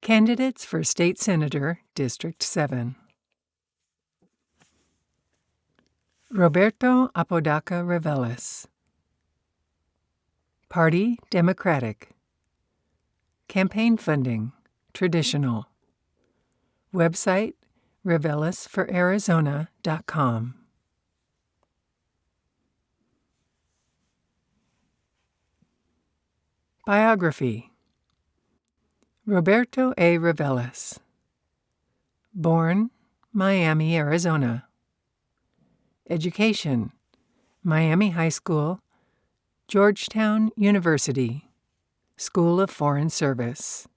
Candidates for State Senator, District 7. Roberto Apodaca Reveles. Party, Democratic. Campaign funding, traditional. Website, revelesforarizona.com. Biography. Roberto A. Reveles. Born, Miami, Arizona. Education, Miami High School, Georgetown University, School of Foreign Service.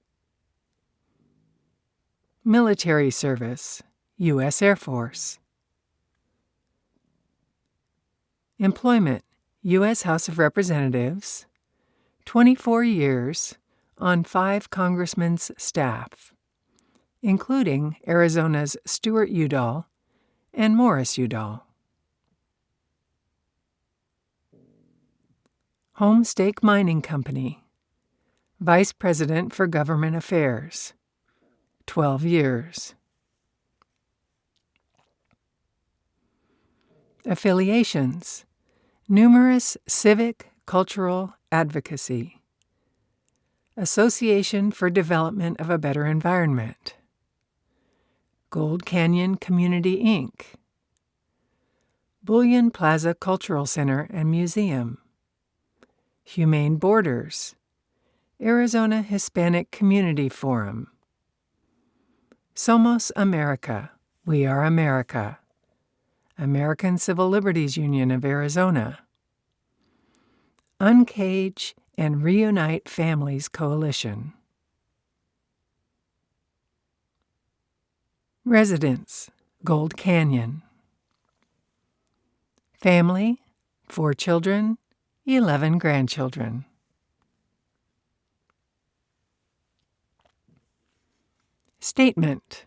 Military service, U.S. Air Force. Employment, U.S. House of Representatives, 24 years, on 5 congressmen's staff, including Arizona's Stuart Udall and Morris Udall. Homestake Mining Company, Vice President for Government Affairs, 12 years. Affiliations, numerous civic, cultural advocacy. Association for Development of a Better Environment. Gold Canyon Community, Inc. Bullion Plaza Cultural Center and Museum. Humane Borders. Arizona Hispanic Community Forum. Somos America, We Are America. American Civil Liberties Union of Arizona. Uncage and Reunite Families Coalition. Residence, Gold Canyon. Family, 4 children, 11 grandchildren. Statement.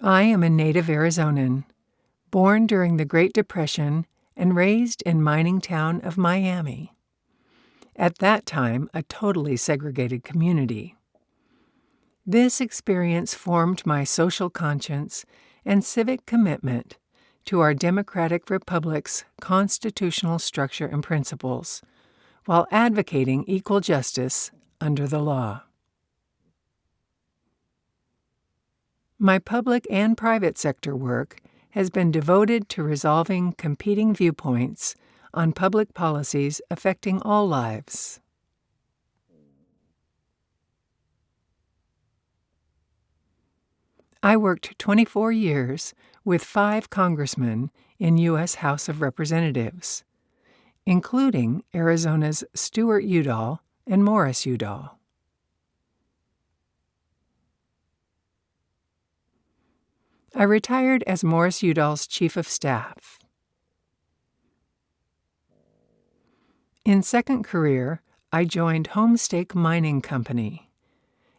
I am a native Arizonan, born during the Great Depression and raised in mining town of Miami. At that time, a totally segregated community. This experience formed my social conscience and civic commitment to our democratic republic's constitutional structure and principles, while advocating equal justice under the law. My public and private sector work has been devoted to resolving competing viewpoints on public policies affecting all lives. I worked 24 years with 5 congressmen in U.S. House of Representatives, including Arizona's Stuart Udall and Morris Udall. I retired as Morris Udall's Chief of Staff. In second career, I joined Homestake Mining Company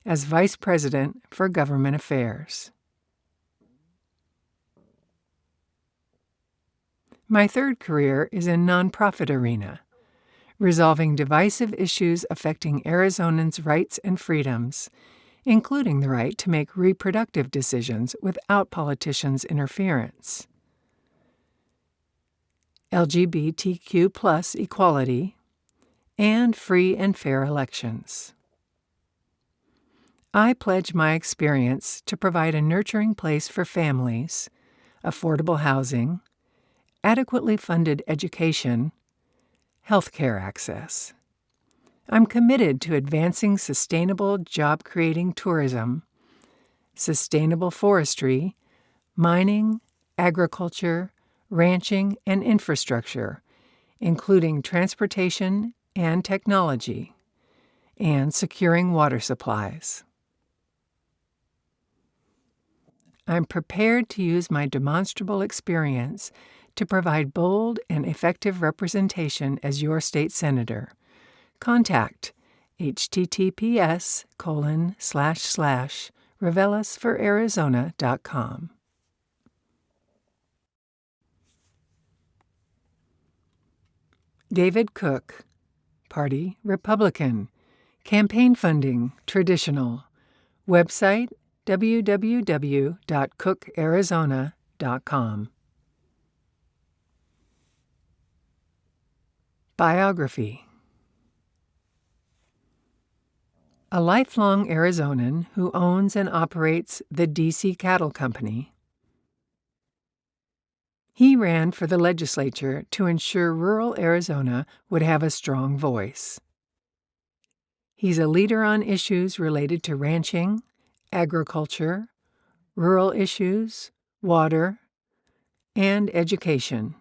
as Vice President for Government Affairs. My third career is in nonprofit arena, resolving divisive issues affecting Arizonans' rights and freedoms, including the right to make reproductive decisions without politicians' interference. LGBTQ+ equality, and free and fair elections. I pledge my experience to provide a nurturing place for families, affordable housing, adequately funded education, healthcare access. I'm committed to advancing sustainable job-creating tourism, sustainable forestry, mining, agriculture, ranching, and infrastructure, including transportation and technology, and securing water supplies. I'm prepared to use my demonstrable experience to provide bold and effective representation as your state senator. Contact https://revelesforarizona.com. David Cook, Party Republican, Campaign funding, traditional. Website, www.cookarizona.com. Biography. A lifelong Arizonan who owns and operates the D.C. Cattle Company, he ran for the legislature to ensure rural Arizona would have a strong voice. He's a leader on issues related to ranching, agriculture, rural issues, water, and education.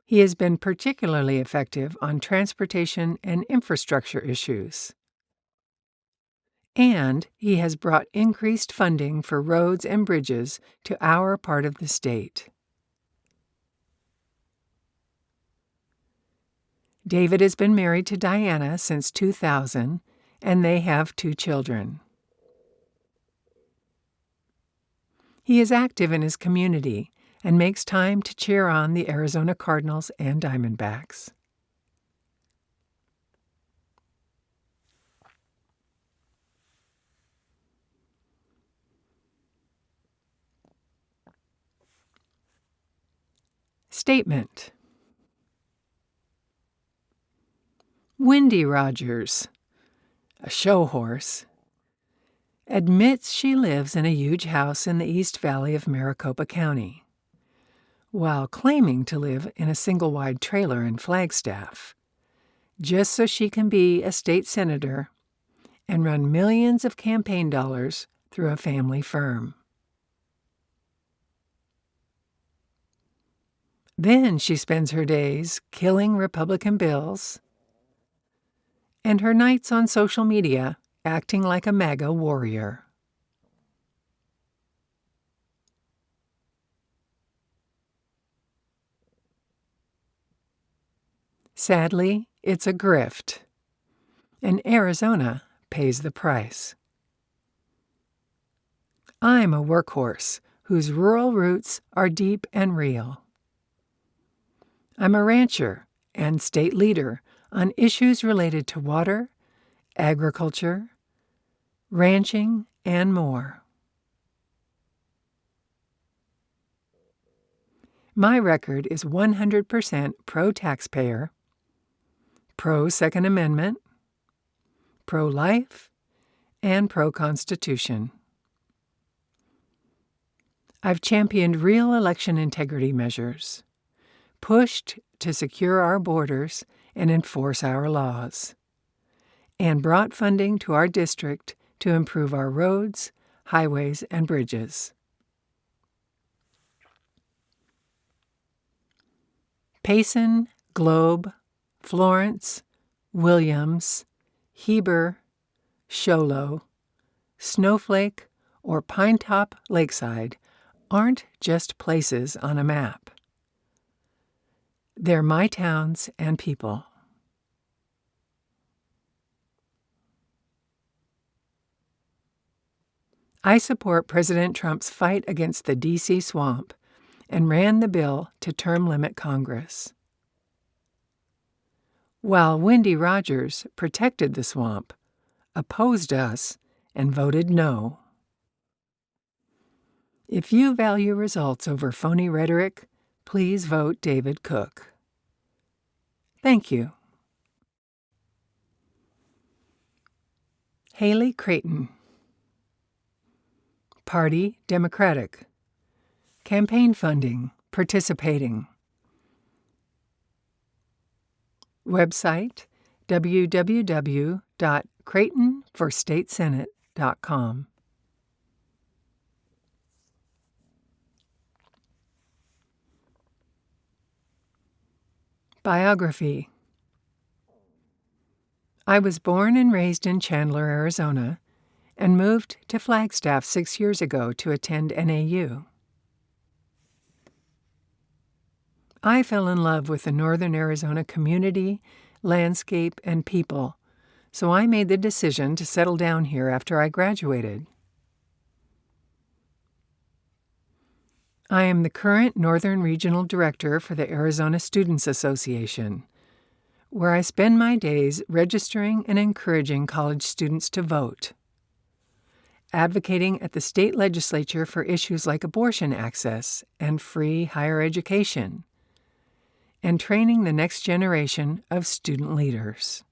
He has been particularly effective on transportation and infrastructure issues. And he has brought increased funding for roads and bridges to our part of the state. David has been married to Diana since 2000, and they have 2 children. He is active in his community and makes time to cheer on the Arizona Cardinals and Diamondbacks. Statement. Wendy Rogers, a show horse, admits she lives in a huge house in the East Valley of Maricopa County, while claiming to live in a single-wide trailer in Flagstaff, just so she can be a state senator and run millions of campaign dollars through a family firm. Then she spends her days killing Republican bills and her nights on social media acting like a MAGA warrior. Sadly, it's a grift, and Arizona pays the price. I'm a workhorse whose rural roots are deep and real. I'm a rancher and state leader on issues related to water, agriculture, ranching, and more. My record is 100% pro-taxpayer, pro-Second Amendment, pro-life, and pro-Constitution. I've championed real election integrity measures, pushed to secure our borders and enforce our laws, and brought funding to our district to improve our roads, highways, and bridges. Payson, Globe, Florence, Williams, Heber, Show Low, Snowflake, or Pinetop Lakeside aren't just places on a map. They're my towns and people. I support President Trump's fight against the D.C. swamp and ran the bill to term limit Congress, while Wendy Rogers protected the swamp, opposed us, and voted no. If you value results over phony rhetoric, please vote David Cook. Thank you. Haley Creighton. Party Democratic. Campaign funding, participating. Website, www.creightonforstatesenate.com. Biography. I was born and raised in Chandler, Arizona, and moved to Flagstaff 6 years ago to attend NAU. I fell in love with the northern Arizona community, landscape, and people, so I made the decision to settle down here after I graduated. I am the current Northern Regional Director for the Arizona Students Association, where I spend my days registering and encouraging college students to vote, advocating at the state legislature for issues like abortion access and free higher education, and training the next generation of student leaders.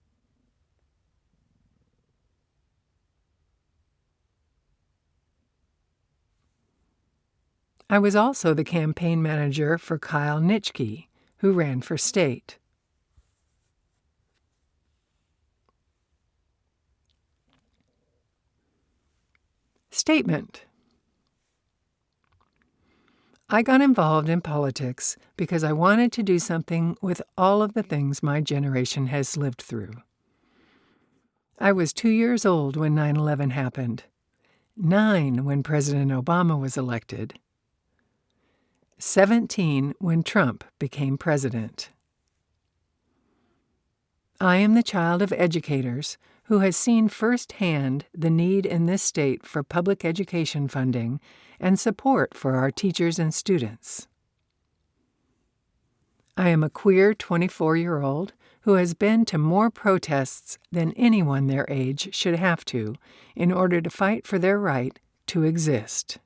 I was also the campaign manager for Kyle Nitschke, who ran for state. Statement. I got involved in politics because I wanted to do something with all of the things my generation has lived through. I was 2 years old when 9/11 happened, 9 when President Obama was elected, 17 when Trump became president. I am the child of educators who has seen firsthand the need in this state for public education funding and support for our teachers and students. I am a queer 24-year-old who has been to more protests than anyone their age should have to in order to fight for their right to exist.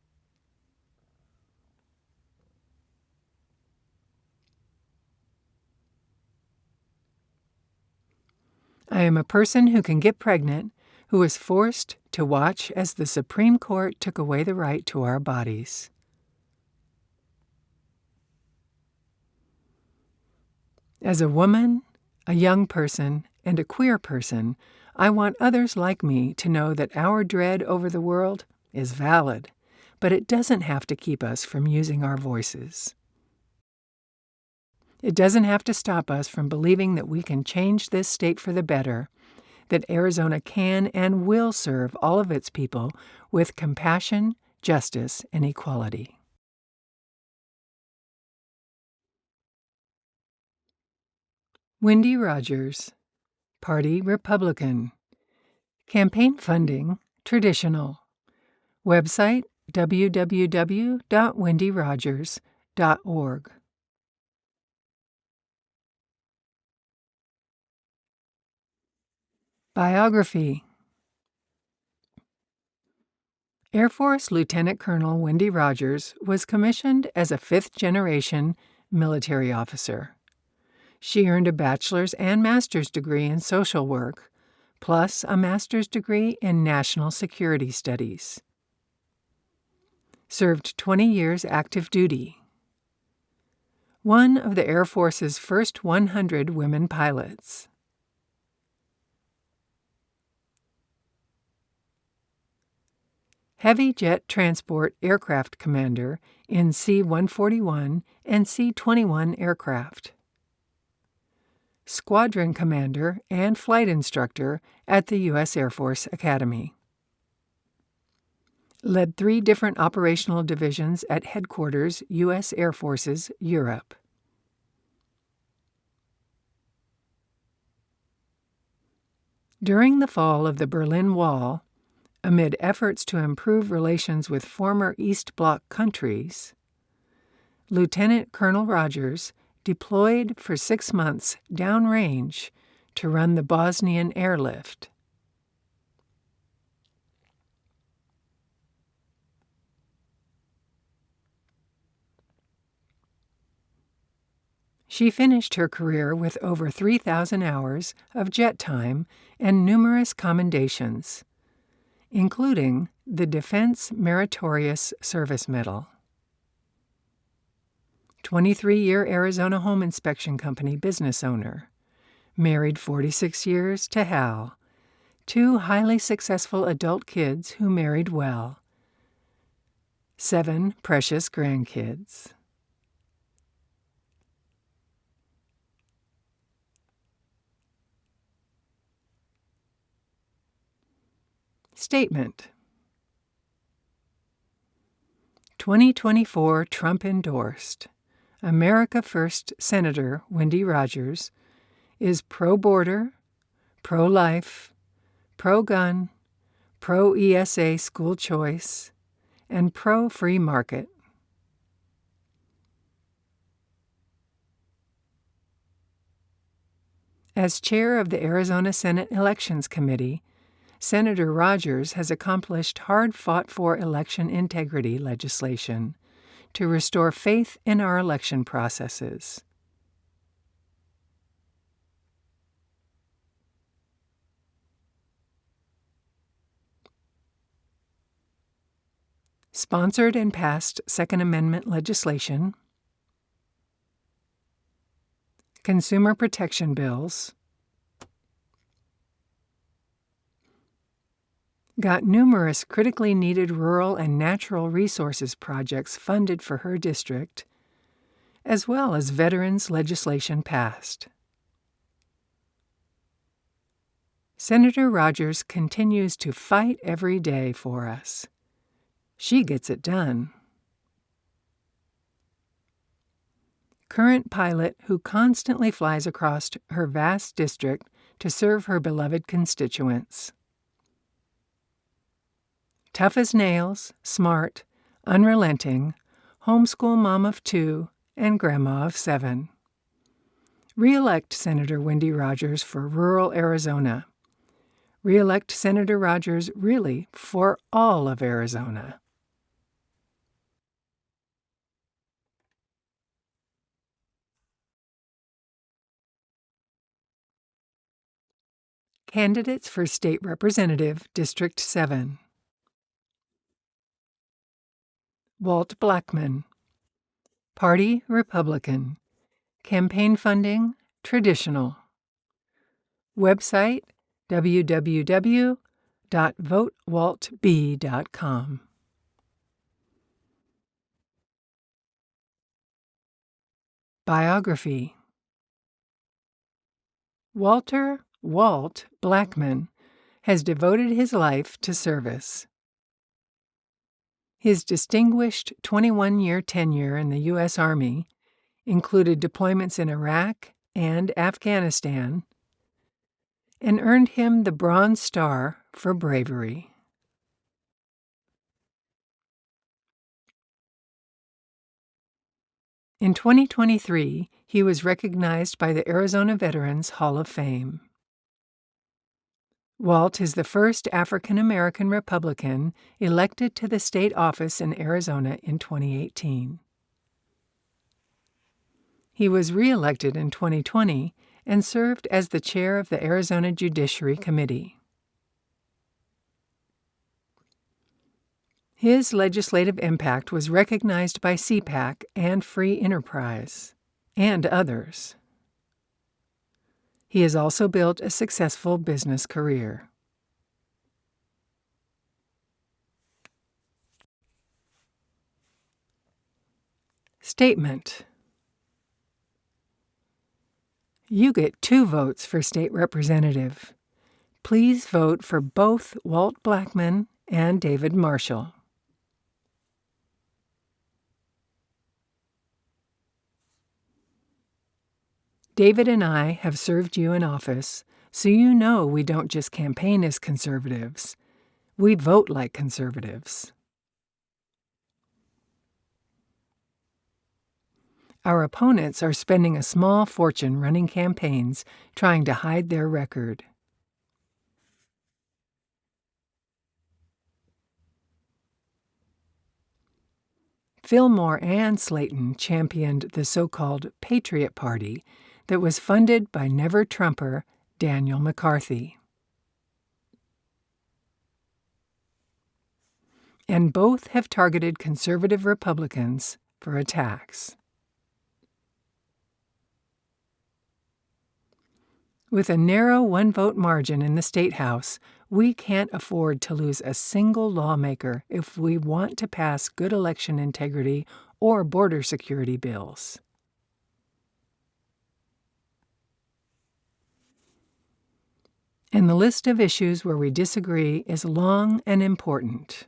I am a person who can get pregnant, who was forced to watch as the Supreme Court took away the right to our bodies. As a woman, a young person, and a queer person, I want others like me to know that our dread over the world is valid, but it doesn't have to keep us from using our voices. It doesn't have to stop us from believing that we can change this state for the better, that Arizona can and will serve all of its people with compassion, justice, and equality. Wendy Rogers, Party Republican. Campaign funding, traditional. Website, www.wendyrogers.org. Biography. Air Force Lieutenant Colonel Wendy Rogers was commissioned as a fifth-generation military officer. She earned a bachelor's and master's degree in social work, plus a master's degree in national security studies. Served 20 years active duty. One of the Air Force's first 100 women pilots. Heavy Jet Transport Aircraft Commander in C-141 and C-21 aircraft. Squadron Commander and Flight Instructor at the U.S. Air Force Academy. Led 3 different operational divisions at Headquarters, U.S. Air Forces, Europe. During the fall of the Berlin Wall, amid efforts to improve relations with former East Bloc countries, Lieutenant Colonel Rogers deployed for 6 months downrange to run the Bosnian airlift. She finished her career with over 3,000 hours of jet time and numerous commendations, including the Defense Meritorious Service Medal. 23-year Arizona Home Inspection Company business owner. Married 46 years to Hal. 2 highly successful adult kids who married well. 7 precious grandkids. Statement. 2024 Trump endorsed. America First Senator Wendy Rogers is pro-border, pro-life, pro-gun, pro-ESA school choice, and pro-free market. As chair of the Arizona Senate Elections Committee, Senator Rogers has accomplished hard-fought-for election integrity legislation to restore faith in our election processes. Sponsored and passed Second Amendment legislation, consumer protection bills, got numerous critically needed rural and natural resources projects funded for her district, as well as veterans legislation passed. Senator Rogers continues to fight every day for us. She gets it done. Current pilot who constantly flies across her vast district to serve her beloved constituents. Tough as nails, smart, unrelenting, homeschool mom of 2 and grandma of 7. Re-elect Senator Wendy Rogers for rural Arizona. Re-elect Senator Rogers really for all of Arizona. Candidates for State Representative, District 7. Walt Blackman. Party, Republican. Campaign funding, traditional. Website, www.votewaltb.com. Biography. Walt Blackman has devoted his life to service. His distinguished 21-year tenure in the U.S. Army included deployments in Iraq and Afghanistan and earned him the Bronze Star for bravery. In 2023, he was recognized by the Arizona Veterans Hall of Fame. Walt is the first African-American Republican elected to the state office in Arizona in 2018. He was re-elected in 2020 and served as the chair of the Arizona Judiciary Committee. His legislative impact was recognized by CPAC and Free Enterprise, and others. He has also built a successful business career. Statement. You get 2 votes for state representative. Please vote for both Walt Blackman and David Marshall. David and I have served you in office, so you know we don't just campaign as conservatives. We vote like conservatives. Our opponents are spending a small fortune running campaigns trying to hide their record. Fillmore and Slaton championed the so-called Patriot Party that was funded by never-Trumper Daniel McCarthy. And both have targeted conservative Republicans for attacks. With a narrow 1-vote margin in the State House, we can't afford to lose a single lawmaker if we want to pass good election integrity or border security bills. And the list of issues where we disagree is long and important.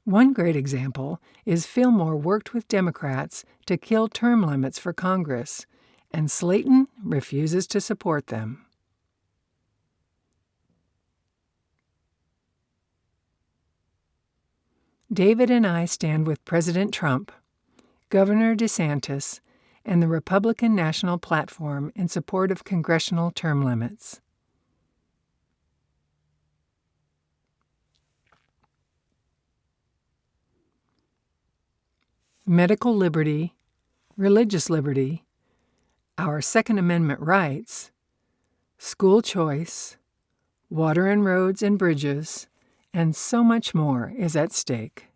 One great example is Fillmore worked with Democrats to kill term limits for Congress, and Slaton refuses to support them. David and I stand with President Trump, Governor DeSantis, and the Republican National Platform in support of congressional term limits. Medical liberty, religious liberty, our Second Amendment rights, school choice, water and roads and bridges, and so much more is at stake.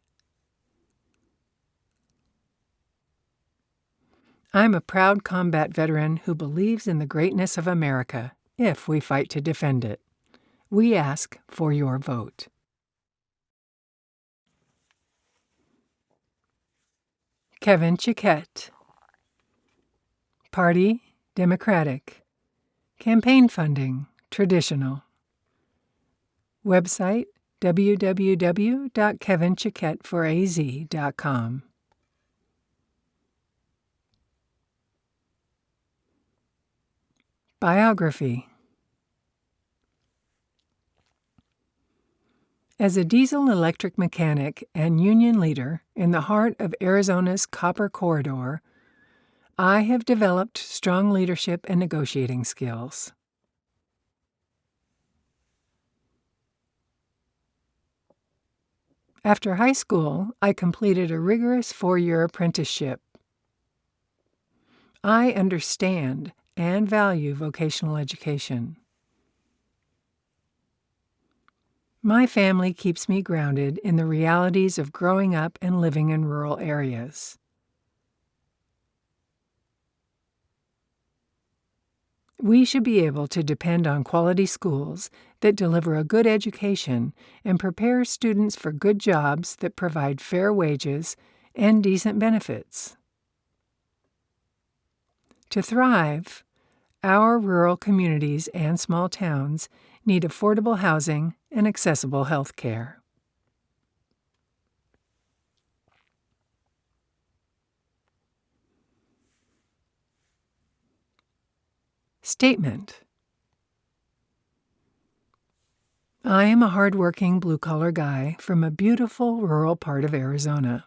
I'm a proud combat veteran who believes in the greatness of America if we fight to defend it. We ask for your vote. Kevin Chiquete. Party, Democratic. Campaign funding, traditional. Website, www.kevinchiquetteforaz.com. Biography. As a diesel-electric mechanic and union leader in the heart of Arizona's Copper Corridor, I have developed strong leadership and negotiating skills. After high school, I completed a rigorous 4-year apprenticeship. I understand and value vocational education. My family keeps me grounded in the realities of growing up and living in rural areas. We should be able to depend on quality schools that deliver a good education and prepare students for good jobs that provide fair wages and decent benefits. To thrive, our rural communities and small towns need affordable housing and accessible health care. Statement. I am a hard-working blue-collar guy from a beautiful rural part of Arizona.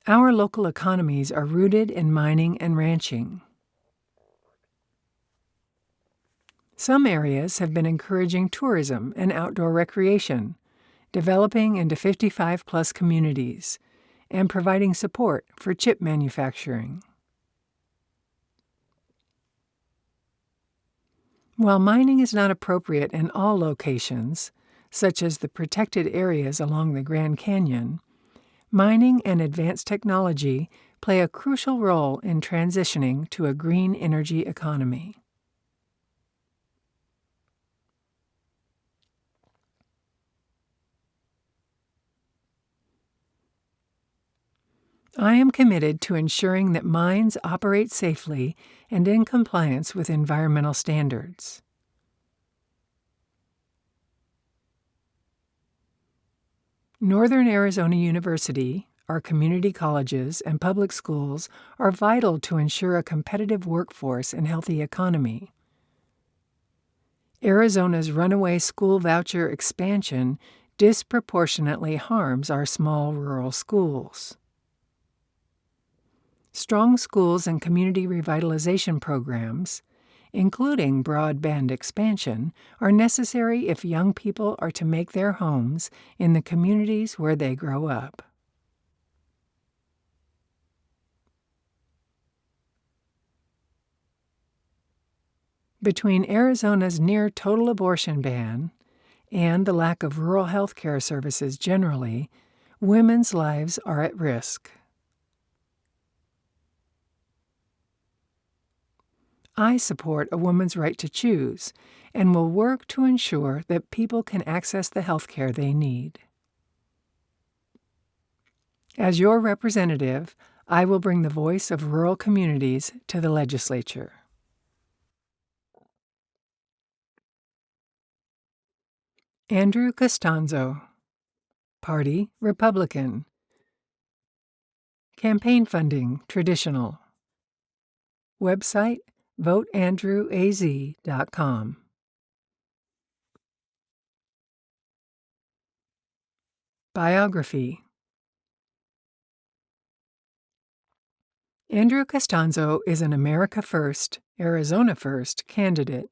Our local economies are rooted in mining and ranching. Some areas have been encouraging tourism and outdoor recreation, developing into 55-plus communities, and providing support for chip manufacturing. While mining is not appropriate in all locations, such as the protected areas along the Grand Canyon, mining and advanced technology play a crucial role in transitioning to a green energy economy. I am committed to ensuring that mines operate safely and in compliance with environmental standards. Northern Arizona University, our community colleges, and public schools are vital to ensure a competitive workforce and healthy economy. Arizona's runaway school voucher expansion disproportionately harms our small rural schools. Strong schools and community revitalization programs, including broadband expansion, are necessary if young people are to make their homes in the communities where they grow up. Between Arizona's near-total abortion ban and the lack of rural health care services generally, women's lives are at risk. I support a woman's right to choose and will work to ensure that people can access the health care they need. As your representative, I will bring the voice of rural communities to the legislature. Andrew Costanzo. Party, Republican. Campaign funding, traditional. Website, voteandrewaz.com. Biography. Andrew Costanzo is an America First, Arizona First candidate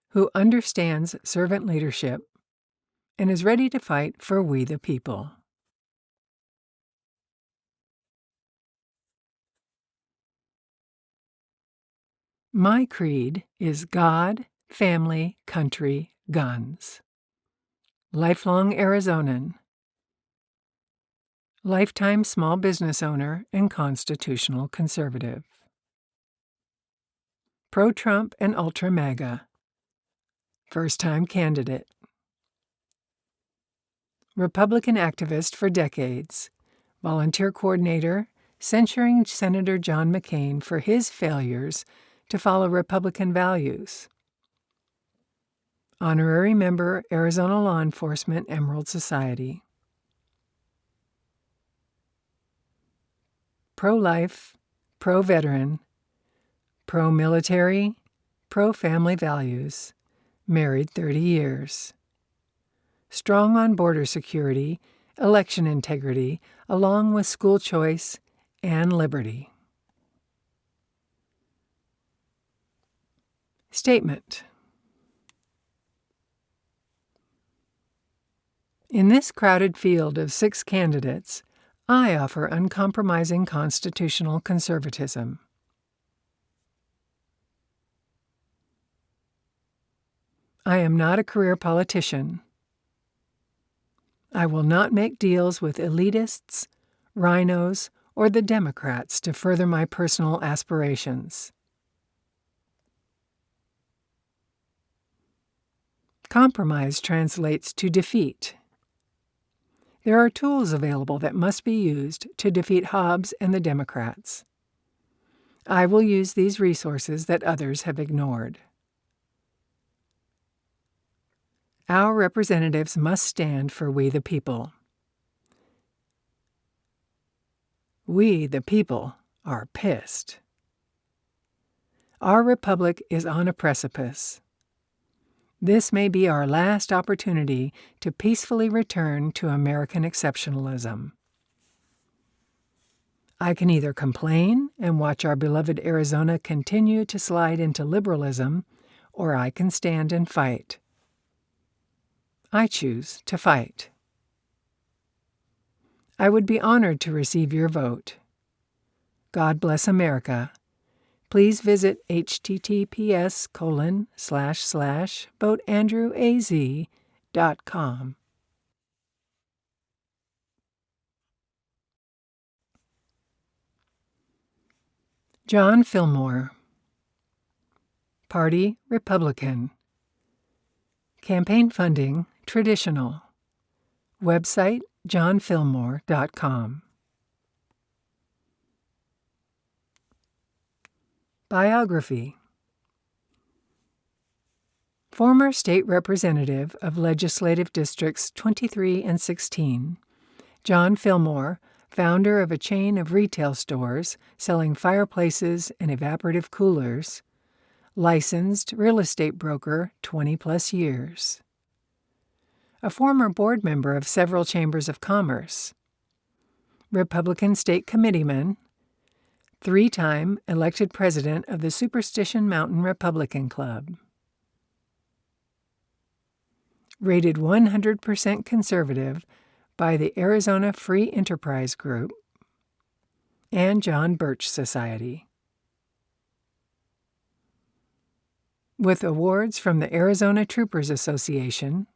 who understands servant leadership and is ready to fight for we the people. My creed is God, family, country, guns. Lifelong Arizonan. Lifetime small business owner and constitutional conservative. Pro-Trump and ultra-MAGA. First-time candidate. Republican activist for decades. Volunteer coordinator, censuring Senator John McCain for his failures to follow Republican values. Honorary member, Arizona Law Enforcement Emerald Society. Pro-life, pro-veteran, pro-military, pro-family values, married 30 years. Strong on border security, election integrity, along with school choice and liberty. Statement. In this crowded field of 6 candidates, I offer uncompromising constitutional conservatism. I am not a career politician. I will not make deals with elitists, rhinos, or the Democrats to further my personal aspirations. Compromise translates to defeat. There are tools available that must be used to defeat Hobbes and the Democrats. I will use these resources that others have ignored. Our representatives must stand for we the people. We the people are pissed. Our republic is on a precipice. This may be our last opportunity to peacefully return to American exceptionalism. I can either complain and watch our beloved Arizona continue to slide into liberalism, or I can stand and fight. I choose to fight. I would be honored to receive your vote. God bless America. Please visit https://voteandrewaz.com. John Fillmore. Party, Republican. Campaign funding, traditional. Website, johnfillmore.com. Biography. Former state representative of legislative districts 23 and 16, John Fillmore, founder of a chain of retail stores selling fireplaces and evaporative coolers, licensed real estate broker 20-plus years. A former board member of several chambers of commerce. Republican state committeeman, 3-time elected president of the Superstition Mountain Republican Club. Rated 100% conservative by the Arizona Free Enterprise Group and John Birch Society. With awards from the Arizona Troopers Association,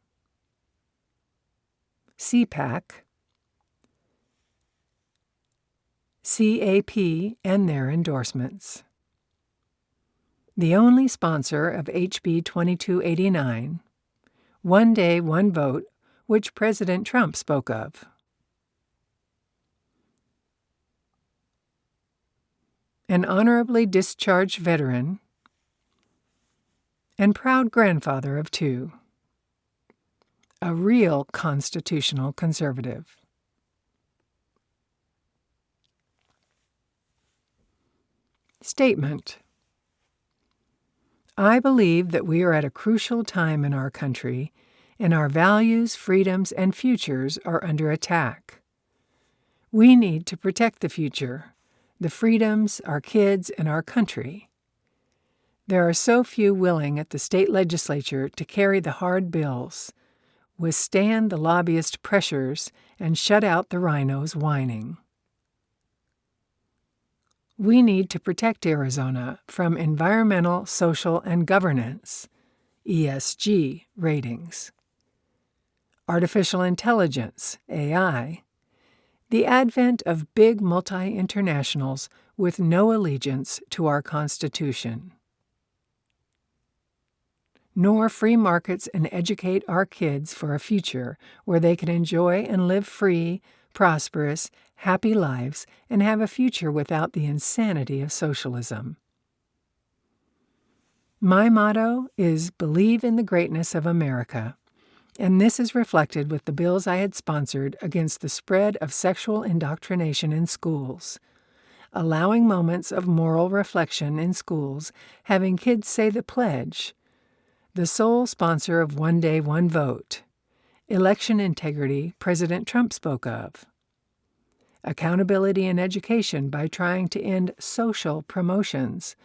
CPAC, CAP, and their endorsements. The only sponsor of HB 2289, One Day, One Vote, which President Trump spoke of. An honorably discharged veteran and proud grandfather of 2. A real constitutional conservative. Statement. I believe that we are at a crucial time in our country, and our values, freedoms, and futures are under attack. We need to protect the future, the freedoms, our kids, and our country. There are so few willing at the state legislature to carry the hard bills, withstand the lobbyist pressures, and shut out the rhinos whining. We need to protect Arizona from environmental, social, and governance (ESG) ratings, artificial intelligence (AI), the advent of big multi-internationals with no allegiance to our Constitution, nor free markets and educate our kids for a future where they can enjoy and live free, prosperous, happy lives and have a future without the insanity of socialism. My motto is believe in the greatness of America, and this is reflected with the bills I had sponsored against the spread of sexual indoctrination in schools, allowing moments of moral reflection in schools, having kids say the pledge, the sole sponsor of One Day, One Vote, election integrity President Trump spoke of, accountability in education by trying to end social promotions,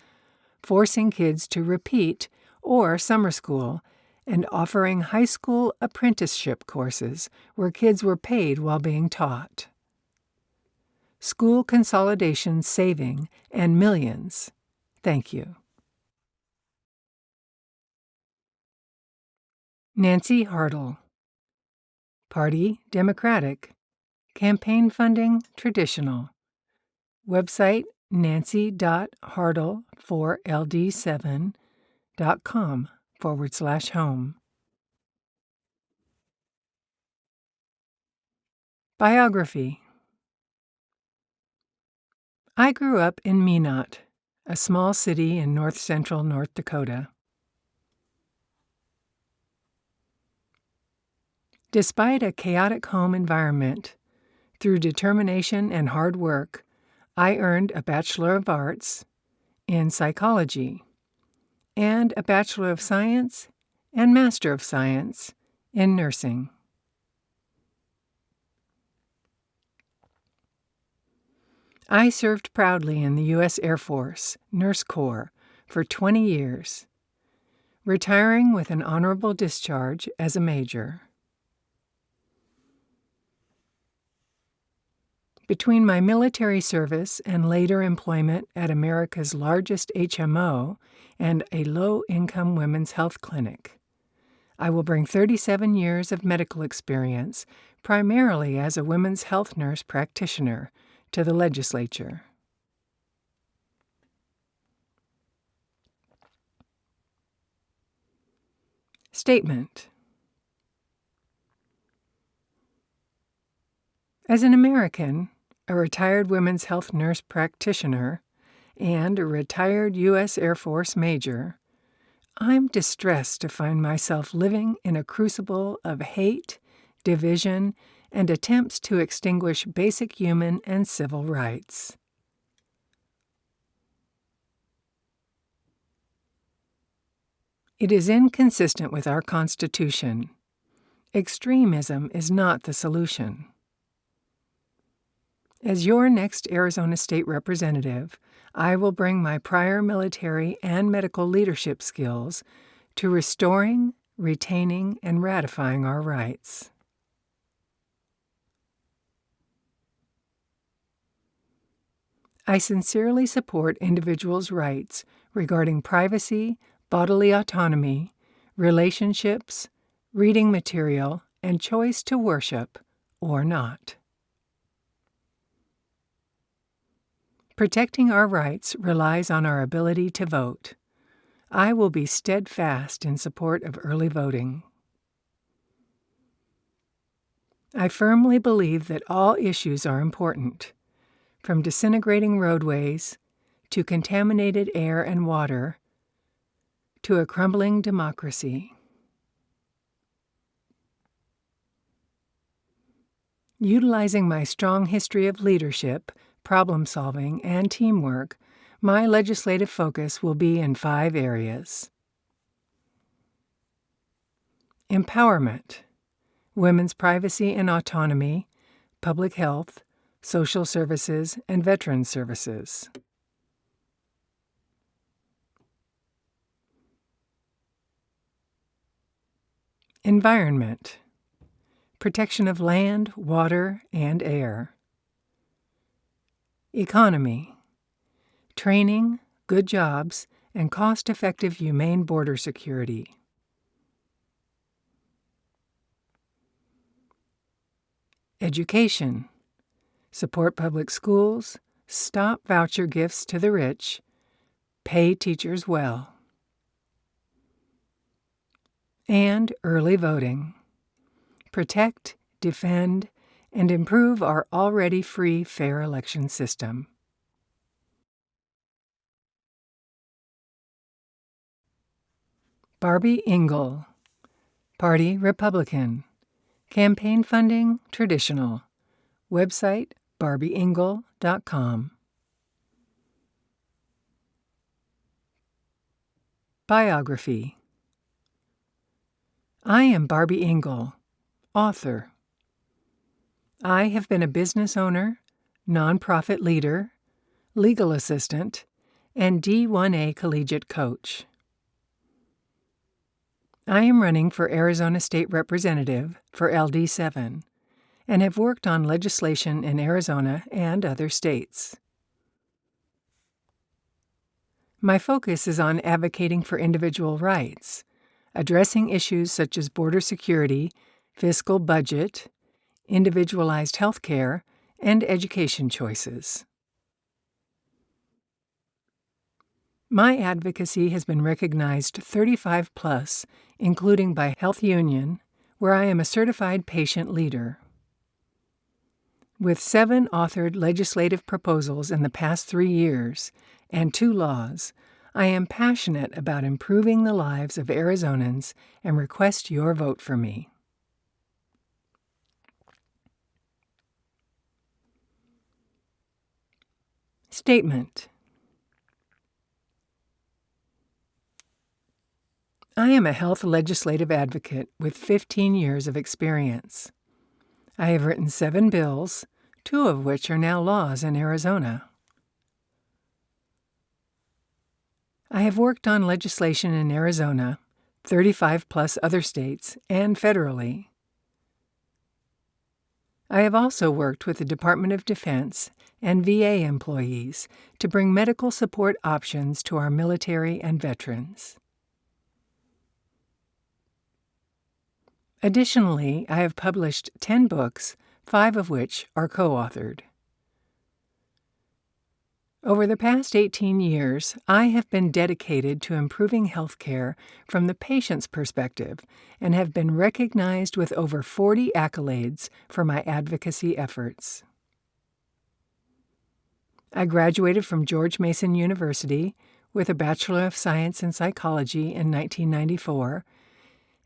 forcing kids to repeat or summer school, and offering high school apprenticeship courses where kids were paid while being taught. School consolidation saving and millions. Thank you. Nancy Hartl. Party Democratic. Campaign funding traditional. Website nancy.hartl4ld7.com/home. Biography. I grew up in Minot, a small city in north-central North Dakota. Despite a chaotic home environment, through determination and hard work, I earned a Bachelor of Arts in Psychology and a Bachelor of Science and Master of Science in Nursing. I served proudly in the U.S. Air Force, Nurse Corps, for 20 years, retiring with an honorable discharge as a major. Between my military service and later employment at America's largest HMO and a low-income women's health clinic, I will bring 37 years of medical experience, primarily as a women's health nurse practitioner, to the legislature. Statement. As an American, a retired women's health nurse practitioner, and a retired U.S. Air Force major, I'm distressed to find myself living in a crucible of hate, division, and attempts to extinguish basic human and civil rights. It is inconsistent with our Constitution. Extremism is not the solution. As your next Arizona State Representative, I will bring my prior military and medical leadership skills to restoring, retaining, and ratifying our rights. I sincerely support individuals' rights regarding privacy, bodily autonomy, relationships, reading material, and choice to worship or not. Protecting our rights relies on our ability to vote. I will be steadfast in support of early voting. I firmly believe that all issues are important, from disintegrating roadways to contaminated air and water to a crumbling democracy. Utilizing my strong history of leadership, problem-solving, and teamwork, my legislative focus will be in 5 areas. Empowerment, women's privacy and autonomy, public health, social services, and veterans services. Environment: protection of land, water, and air. Economy: training, good jobs, and cost-effective humane border security. Education: support public schools, stop voucher gifts to the rich, pay teachers well. And early voting: protect, defend, and improve our already free, fair election system. Barby Ingle, Party Republican. Campaign funding traditional. Website barbyingle.com. Biography: I am Barby Ingle, author. I have been a business owner, nonprofit leader, legal assistant, and D1A collegiate coach. I am running for Arizona State Representative for LD7 and have worked on legislation in Arizona and other states. My focus is on advocating for individual rights, addressing issues such as border security, fiscal budget, individualized health care, and education choices. My advocacy has been recognized 35+, including by Health Union, where I am a certified patient leader. With 7 authored legislative proposals in the past 3 years and 2 laws, I am passionate about improving the lives of Arizonans and request your vote for me. Statement: I am a health legislative advocate with 15 years of experience. I have written 7 bills, 2 of which are now laws in Arizona. I have worked on legislation in Arizona, 35+ other states, and federally. I have also worked with the Department of Defense and VA employees to bring medical support options to our military and veterans. Additionally, I have published 10 books, 5 of which are co-authored. Over the past 18 years, I have been dedicated to improving health care from the patient's perspective and have been recognized with over 40 accolades for my advocacy efforts. I graduated from George Mason University with a Bachelor of Science in Psychology in 1994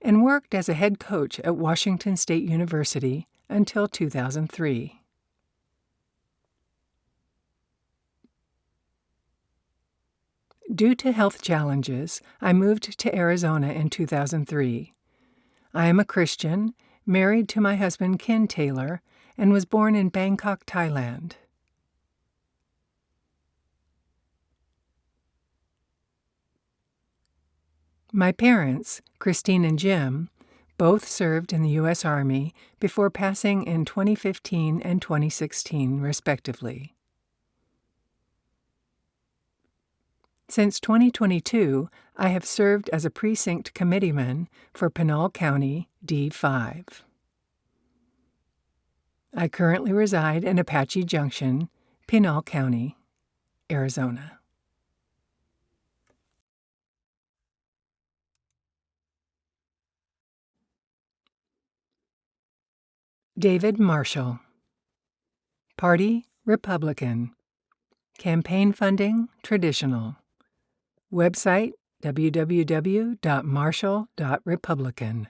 and worked as a head coach at Washington State University until 2003. Due to health challenges, I moved to Arizona in 2003. I am a Christian, married to my husband Ken Taylor, and was born in Bangkok, Thailand. My parents, Christine and Jim, both served in the U.S. Army before passing in 2015 and 2016, respectively. Since 2022, I have served as a precinct committeeman for Pinal County, D5. I currently reside in Apache Junction, Pinal County, Arizona. David Marshall. Party Republican. Campaign funding traditional. Website www.marshall.republican.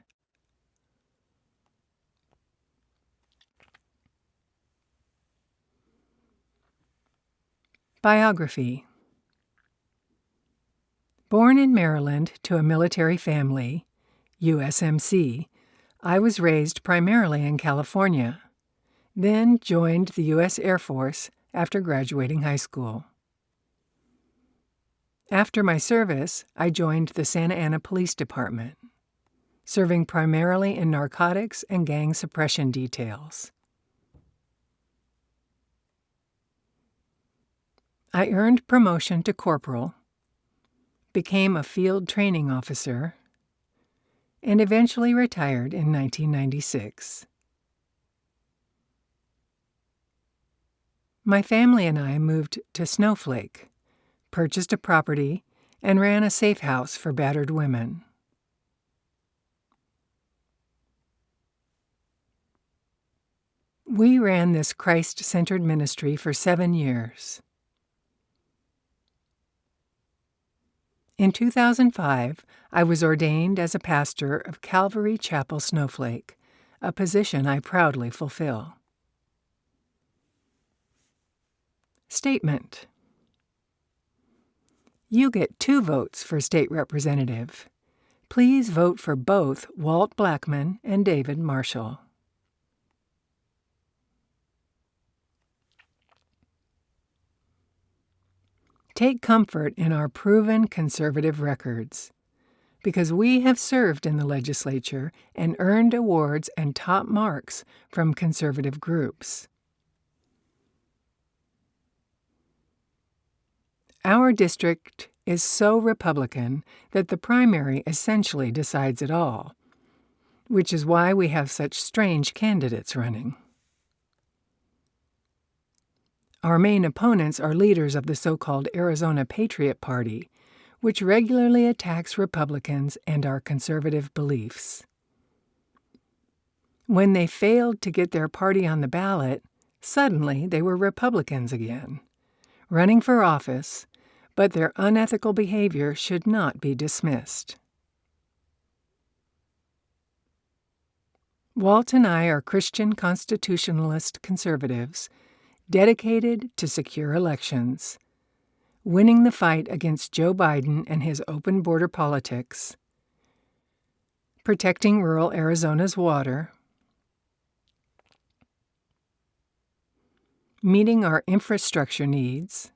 Biography. Born in Maryland to a military family, USMC, I was raised primarily in California. then joined the U.S. Air Force after graduating high school. After my service, I joined the Santa Ana Police Department, serving primarily in narcotics and gang suppression details. I earned promotion to corporal, became a field training officer, and eventually retired in 1996. My family and I moved to Snowflake, purchased a property, and ran a safe house for battered women. We ran this Christ-centered ministry for 7 years. In 2005, I was ordained as a pastor of Calvary Chapel Snowflake, a position I proudly fulfill. Statement. You get 2 votes for state representative. Please vote for both Walt Blackman and David Marshall. Take comfort in our proven conservative records, because we have served in the legislature and earned awards and top marks from conservative groups. Our district is so Republican that the primary essentially decides it all, which is why we have such strange candidates running. Our main opponents are leaders of the so-called Arizona Patriot Party, which regularly attacks Republicans and our conservative beliefs. When they failed to get their party on the ballot, suddenly they were Republicans again, running for office, but their unethical behavior should not be dismissed. Walt and I are Christian constitutionalist conservatives, dedicated to secure elections, winning the fight against Joe Biden and his open border politics, protecting rural Arizona's water, meeting our infrastructure needs,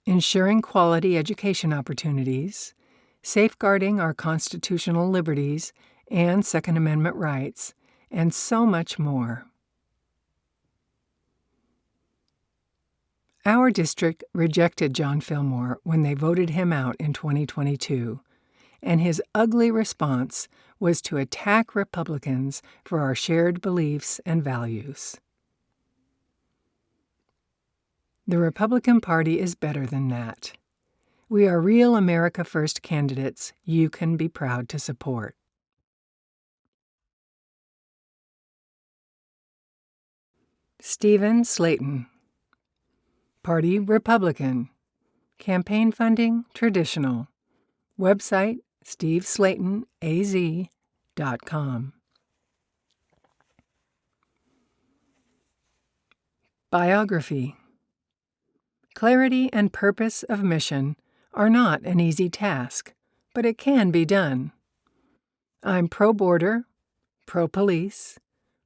ensuring quality education opportunities, safeguarding our constitutional liberties and Second Amendment rights, and so much more. Our district rejected John Fillmore when they voted him out in 2022, and his ugly response was to attack Republicans for our shared beliefs and values. The Republican Party is better than that. We are real America First candidates you can be proud to support. Stephen Slaton. Party Republican. Campaign funding traditional. Website steveslatonaz.com. Biography. Clarity and purpose of mission are not an easy task, but it can be done. I'm pro-border, pro-police,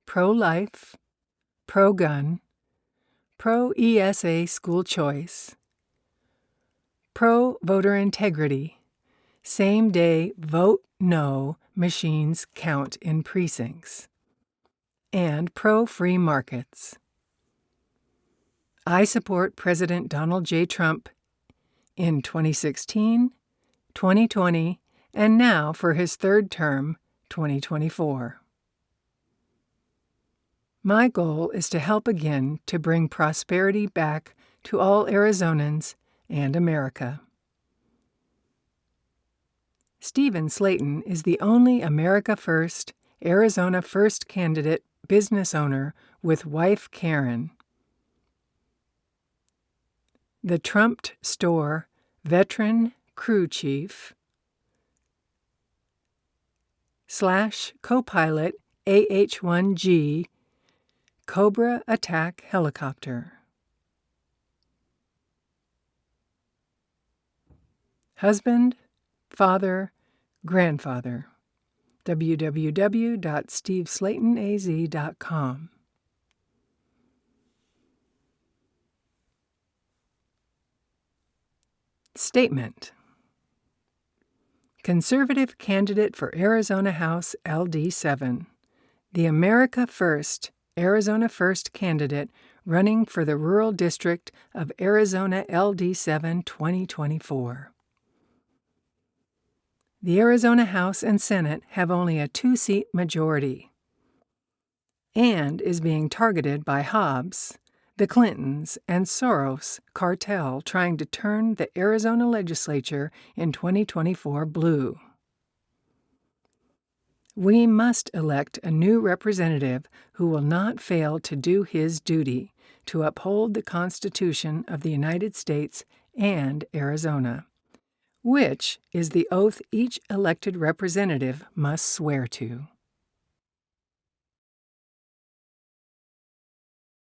pro-life, pro-gun, pro-ESA school choice, pro-voter integrity, same-day vote no machines count in precincts, and pro-free markets. I support President Donald J. Trump in 2016, 2020, and now for his 3rd term, 2024. My goal is to help again to bring prosperity back to all Arizonans and America. Stephen Slaton is the only America First, Arizona First candidate business owner with wife Karen. The Trumped Store Veteran Crew Chief / Co-Pilot AH-1G Cobra Attack Helicopter. Husband, father, grandfather, www.steveslatonaz.com. Statement. Conservative candidate for Arizona House LD7. The America First, Arizona First candidate running for the Rural District of Arizona LD7 2024. The Arizona House and Senate have only a 2-seat majority and is being targeted by Hobbs, the Clintons, and Soros cartel trying to turn the Arizona legislature in 2024 blue. We must elect a new representative who will not fail to do his duty to uphold the Constitution of the United States and Arizona, which is the oath each elected representative must swear to.